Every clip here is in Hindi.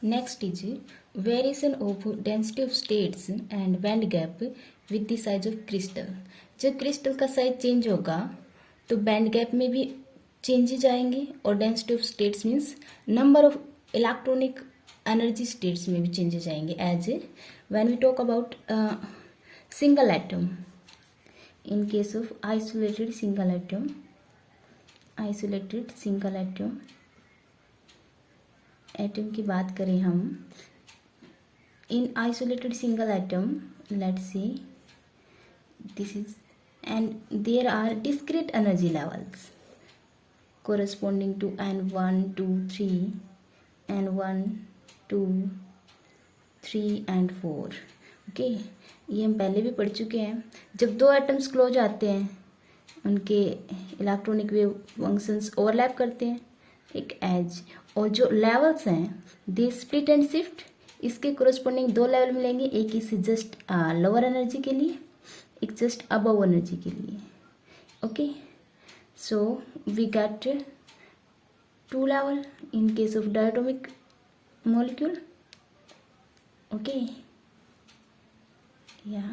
Next is variation of density of states and band gap with the size of crystal. जब क्रिस्टल का साइज चेंज होगा तो बैंड गैप में भी चेंजेज आएंगे और density of states means number of electronic energy states में भी चेंजेस आएंगे as when we talk about single atom. In case of isolated single atom की बात करें हम, in isolated single atom let's see this is, and there are discrete energy levels corresponding to n1 2 3 n1 2 3 and 4. Okay, ये हम पहले भी पढ़ चुके हैं. जब दो एटम्स क्लोज आते हैं उनके इलेक्ट्रॉनिक वेव फंक्शंस ओवरलैप करते हैं एक एज, और जो लेवल्स हैं दे स्प्लिट एंड शिफ्ट. इसके कोरस्पॉन्डिंग दो लेवल मिलेंगे, एक इस जस्ट लोअर एनर्जी के लिए, एक जस्ट अबव एनर्जी के लिए. Okay, so we get to level in case of diatomic molecule. Okay, yeah,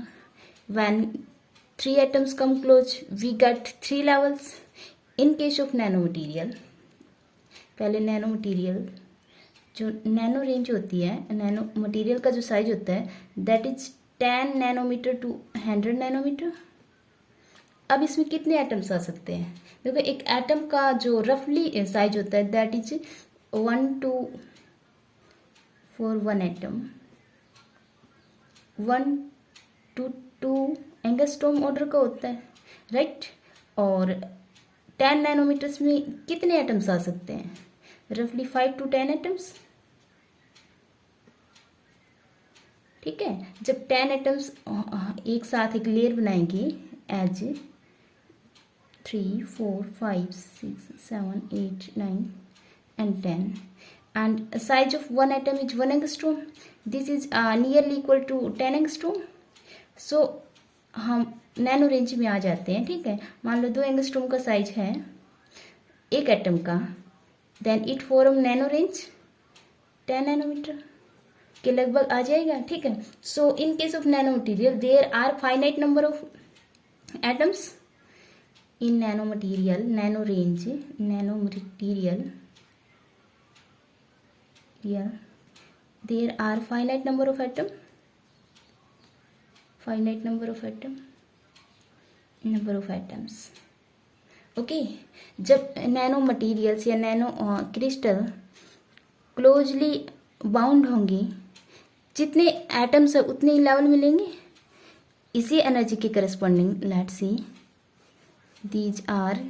when three atoms come close we get three levels. In case of nanomaterial, पहले नैनो मटीरियल जो नैनो रेंज होती है, नैनो मटीरियल का जो साइज होता है that is 10 nanometre to 100 nanometre. अब इसमें कितने एटम्स आ सकते हैं? देखो, एक एटम का जो रफली साइज होता है that is 1 to for one atom 1 to 2 angstrom order का होता है, राइट. और 10 नैनोमीटर्स में कितने एटम्स आ सकते हैं? रफली 5 to 10 एटम्स. ठीक है, जब 10 एटम्स एक साथ एक लेयर बनाएंगे as 3 4 5 6 7 8 9 and 10 and size of one atom is 1 angstrom. This is nearly equal to 10 angstrom. So हम नैनो रेंज में आ जाते हैं. ठीक है, मान लो 2 एंगस्ट्रोम का साइज है एक एटम का, then it form nano range 10 nanometre के लगभग आ जाएगा. ठीक है, so in case of nano material there are finite number of atoms in nano material. Nano range nano material, here there are finite number of atom, finite number of atoms. Okay, जब नैनो मटीरियल्स या नैनो क्रिस्टल क्लोजली बाउंड होंगे, जितने एटम्स है उतने ही लेवल मिलेंगे इसी एनर्जी के corresponding. Let's see these are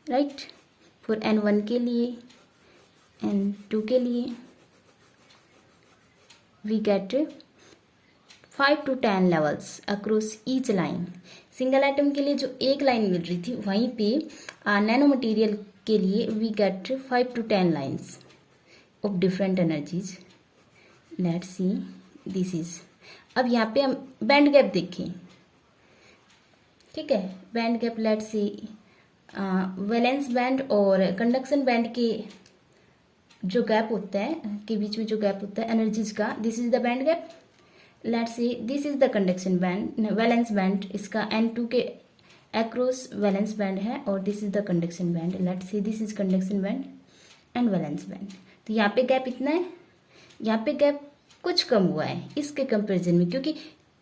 right for n1 के लिए n2 के लिए we get 5 to 10 levels across each line. Single atom के लिए जो एक लाइन मिल रही थी वहीं पे नैनो मटेरियल के लिए we get 5 to 10 lines of different energies. Let's see this is. अब यहाँ पे हम बैंड गैप देखें. ठीक है, band gap let's see valence band और कंडक्शन बैंड के जो गैप होता है के बीच में जो गैप होता है एनर्जीज का, this is the band gap. Let's see this is the conduction band, valence band इसका n2 के अक्रॉस वैलेंस बैंड है और this is the conduction band. Let's see this is conduction band and valence band. तो यहाँ पे गैप इतना है, यहाँ पे गैप कुछ कम हुआ है इसके कंपेरिजन में, क्योंकि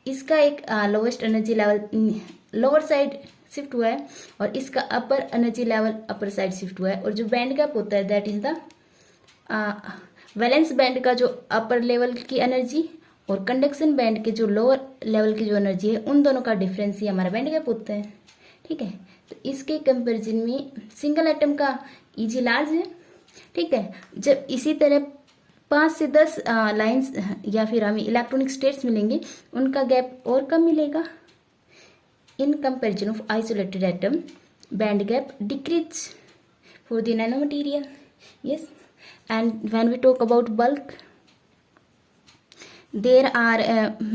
इसका एक lowest energy level lower side shift हुआ है और इसका upper energy level upper side shift हुआ है. और जो बैंड गैप होता है that is the valence band का जो अपर लेवल की एनर्जी और कंडक्शन बैंड के जो लोअर लेवल की जो एनर्जी है उन दोनों का डिफरेंस ही हमारा बैंड गैप होता है. ठीक है, तो इसके कंपैरिजन में सिंगल एटम का ईजी लार्ज है. ठीक है, जब इसी तरह 5 से 10 लाइंस या फिर हमें इलेक्ट्रॉनिक स्टेट्स मिलेंगे उनका गैप और कम मिलेगा. In comparison of isolated atom band gap decrease for the nano material. Yes, and when we talk about bulk there are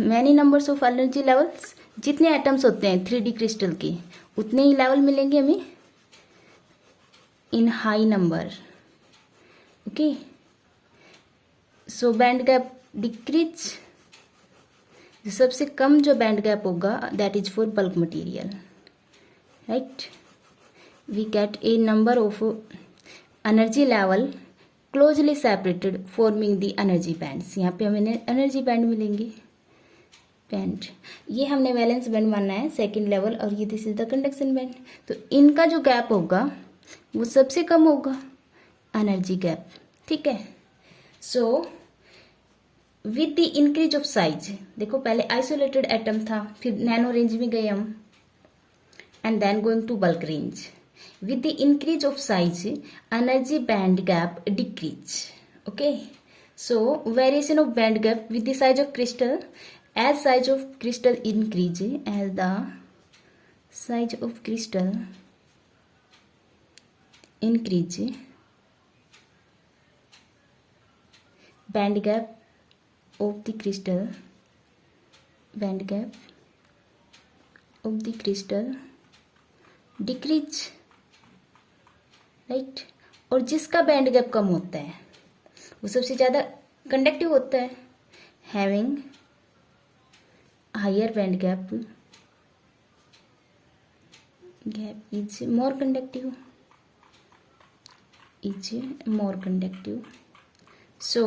many numbers of energy levels. जितने एटम्स होते हैं 3D क्रिस्टल के उतने ही लेवल मिलेंगे हमें in high number. Okay, so band gap decrease, सबसे कम जो बैंड गैप होगा that is for bulk material, right. We get a number of energy level closely separated forming the energy bands. यहाँ पे हमें एनर्जी बैंड मिलेंगे. बैंड ये हमने वैलेंस बैंड माना है सेकेंड लेवल, और ये this is the conduction band. तो इनका जो गैप होगा वो सबसे कम होगा, एनर्जी गैप. ठीक है. So with the increase of size, देखो पहले आइसोलेटेड एटम था, फिर नैनो रेंज में गए हम, and then going to bulk range. With the increase of size energy band gap decrease. Okay. So variation of band gap with the size of crystal, as size of crystal increase, as the size of crystal increase, band gap of the crystal, band gap of the crystal decrease, right. और जिसका बैंड गैप कम होता है वो सबसे ज़्यादा कंडक्टिव होता है. Having higher band gap is more conductive, so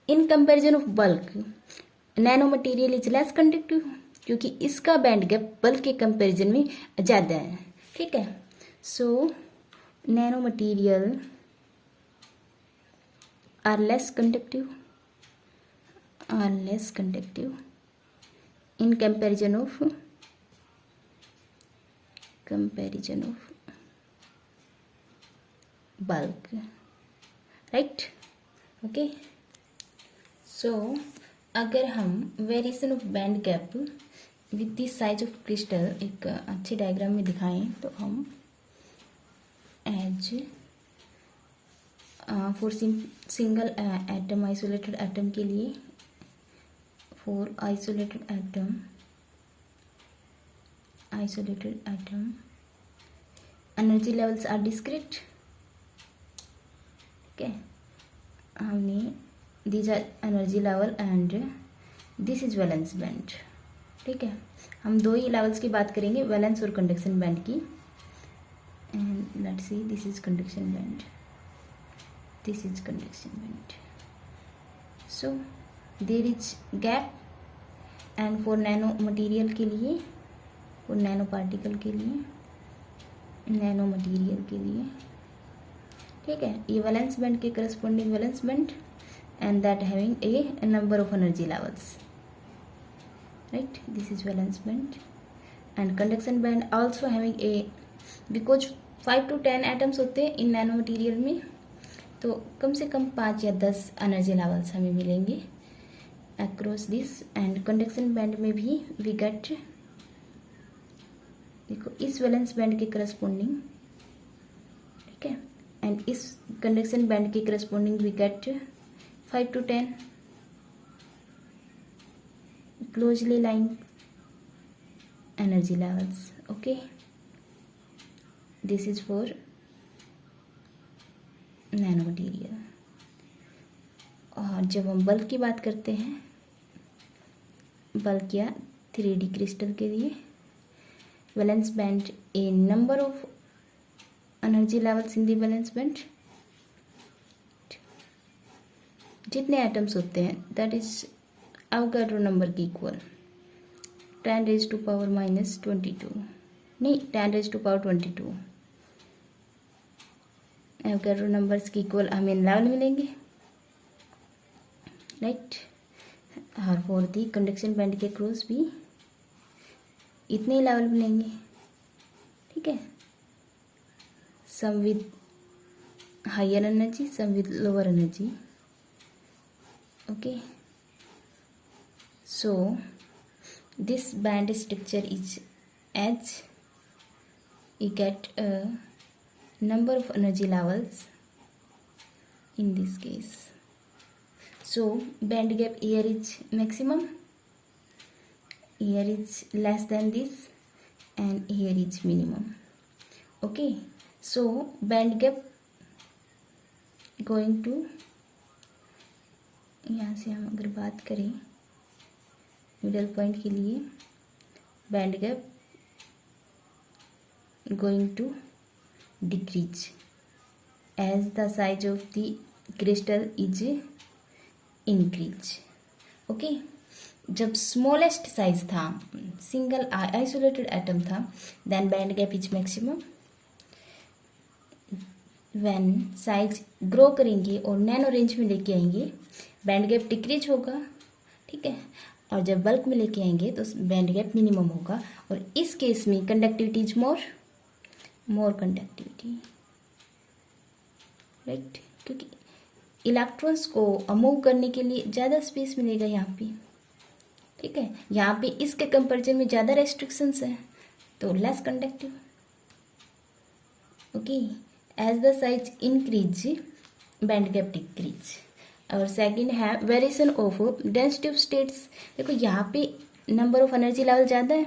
in comparison of bulk nano material is less conductive, क्योंकि इसका बैंड गैप बल्क के कंपैरिजन में ज़्यादा है. ठीक है. So nano material are less conductive in comparison of bulk, right. Okay. So अगर हम variation of band gap with the size of crystal एक अच्छे डायग्राम में दिखाएं तो हम as for single atom isolated atom के लिए, for isolated atom energy levels are discrete. okay, हमने these are energy level and this is valence band. ठीक है. हम दो ही लेवल्स की बात करेंगे, वैलेंस और कंडक्शन बैंड की. And let's see, this is conduction band, this is conduction band. So there is gap, and for nano material के लिए, फॉर नैनो पार्टिकल के लिए, नैनो मटेरियल के लिए. ठीक है. ये वैलेंस बैंड के corresponding valence band, and that having a number of energy levels, right. This is valence band. And conduction band also having a, because 5 to 10 atoms होते हैं इन नैनो मटेरियल में, तो कम से कम 5 या 10 एनर्जी लेवल्स हमें मिलेंगे across this. And conduction band में भी वी गेट, देखो इस वैलेंस बैंड के करस्पॉन्डिंग, ठीक है, एंड इस कंडक्शन बैंड के corresponding we get 5 to 10 closely lying energy levels. Okay. This is for nano material. और जब हम बल्क की बात करते हैं, बल्क या 3D क्रिस्टल के लिए, valence band a number of energy levels in the valence band, जितने एटम्स होते हैं दैट इज अवोगाड्रो नंबर की इक्वल, 10⁻⁻22, नहीं 10⁻22 अवोगाड्रो नंबर्स की इक्वल हमें लेवल मिलेंगे, राइट. और फॉर दी कंडक्शन बैंड के क्रॉस भी इतने ही लेवल मिलेंगे. ठीक है. Some with higher energy, some with lower energy. Okay. So this band structure is as you get a number of energy levels in this case. So band gap here is maximum, here is less than this, and here is minimum. Okay, so band gap going to, यहाँ से हम अगर बात करें मिडल पॉइंट के लिए, band gap going to decrease as the size of the crystal is increase. Okay, जब स्मॉलेस्ट साइज था, सिंगल आइसोलेटेड एटम था, then band gap is maximum. When size grow करेंगे और नैनो रेंज में लेके आएंगे, बैंड गैप डिक्रीज होगा, ठीक है। और जब बल्क में लेके आएंगे तो बैंड गैप मिनिमम होगा, और इस केस में conductivity is more conductivity, right, क्योंकि इलेक्ट्रॉन्स को मूव करने के लिए ज़्यादा स्पेस मिलेगा यहाँ पे, ठीक है। यहाँ पे इसके कंपेरिजन में ज़्यादा रेस्ट्रिक्शंस है, तो less conductive. Okay, as the size increase band gap decrease. और सेकंड है variation of density of states. देखो यहाँ पे नंबर ऑफ एनर्जी लेवल ज़्यादा है,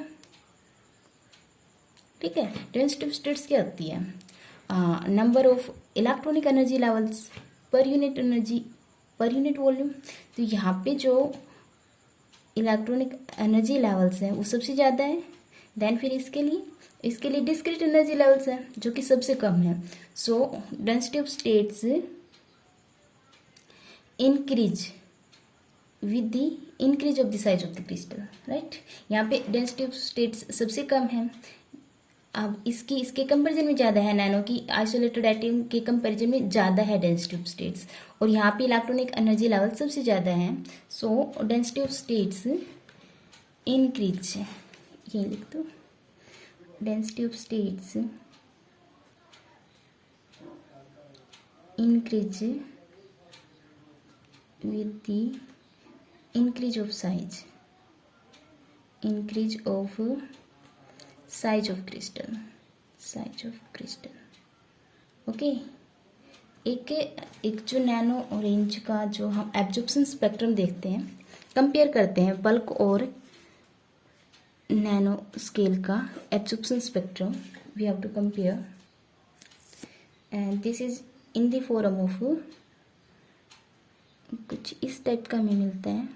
ठीक है। डेंसिटी ऑफ स्टेट्स क्या होती है? Number of electronic energy levels per unit energy per unit volume. तो यहाँ पे जो इलेक्ट्रॉनिक एनर्जी लेवल्स हैं वो सबसे ज़्यादा है। देन फिर इसके लिए डिस्क्रीट एनर्जी लेवल्स हैं जो कि सबसे कम है। सो density of states increase with the increase of the size of the crystal, right. यहाँ पे डेंसिटी ऑफ स्टेट्स सबसे कम है। अब इसके कंपैरिजन में ज़्यादा है, नैनो की आइसोलेटेड एटम के कंपैरिजन में ज़्यादा है डेंसिटी ऑफ स्टेट्स, और यहाँ पे इलेक्ट्रॉनिक एनर्जी लेवल सबसे ज़्यादा है। सो डेंसिटी ऑफ स्टेट्स इंक्रीज, ये लिख दो, density of states increase with the increase of size of crystal, okay. एक जो नैनो रेंज का जो हम एब्जॉर्प्शन स्पेक्ट्रम देखते हैं, कंपेयर करते हैं बल्क और नैनो स्केल का absorption spectrum, we have to compare, and this is in the form of कुछ इस टाइप का हमें मिलता है।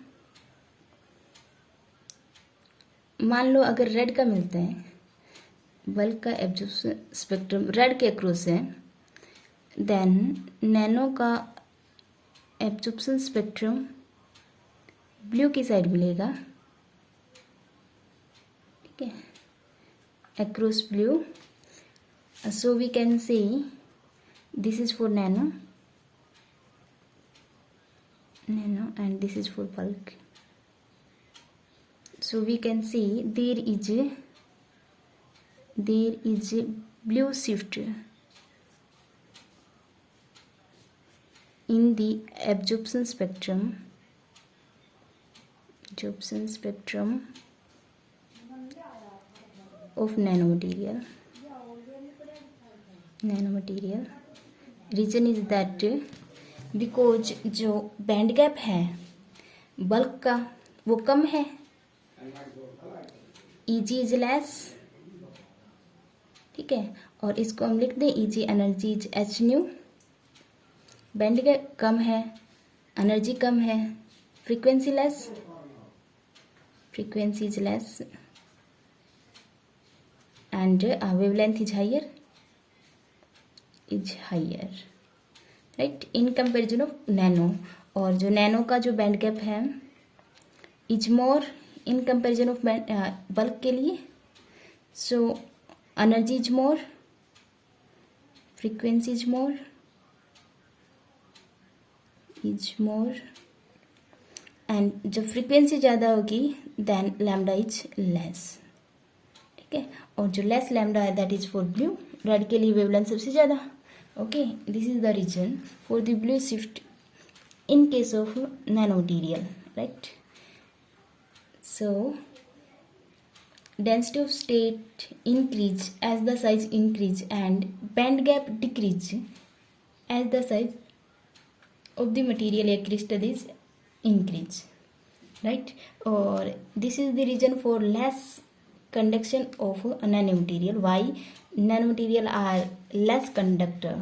मान लो अगर रेड का मिलता है, बल्क का एब्जॉर्प्शन स्पेक्ट्रम रेड के अक्रॉस है, देन नैनो का एब्जॉर्प्शन स्पेक्ट्रम ब्लू की साइड मिलेगा, ठीक है, across blue. So we can say this is for nano and this is for bulk. So we can see there is blue shift in the absorption spectrum of nanomaterial. Reason is that because जो बैंड गैप है बल्क का वो कम है, Eg इज लेस, ठीक है। और इसको हम लिख दें Eg energy is H nu. Band gap कम है, एनर्जी कम है, frequency is less, and wavelength is higher, right, in comparison of nano. और जो नैनो का जो बैंड गैप है is more in comparison of bulk के लिए। So energy is more, frequency is more, and जब फ्रीक्वेंसी ज़्यादा होगी देन लैम्डा इज लेस, ठीक है। और जो लेस लैम्डा है that is for blue, red के लिए वेवलेंथ सबसे ज़्यादा। Okay, this is the reason for the blue shift in case of nanomaterial, right? So density of state increase as the size increase and band gap decrease as the size of the material a crystal is increase, right? Or this is the reason for less conduction of a nanomaterial. Why nanomaterial are less conductor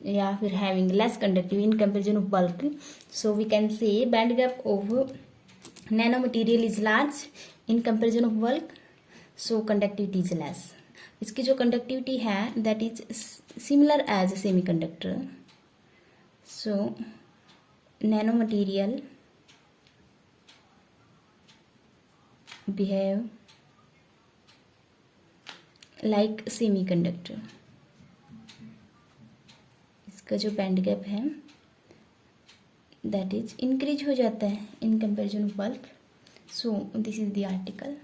या फिर having less conductive in comparison of bulk, so we can say band gap of nano material is large in comparison of bulk, so conductivity is less. इसकी जो कंडक्टिविटी है that is similar as semiconductor, so nano material behave like semiconductor. इसका जो बैंड गैप है दैट इज इंक्रीज हो जाता है in comparison of bulk, so this is the article.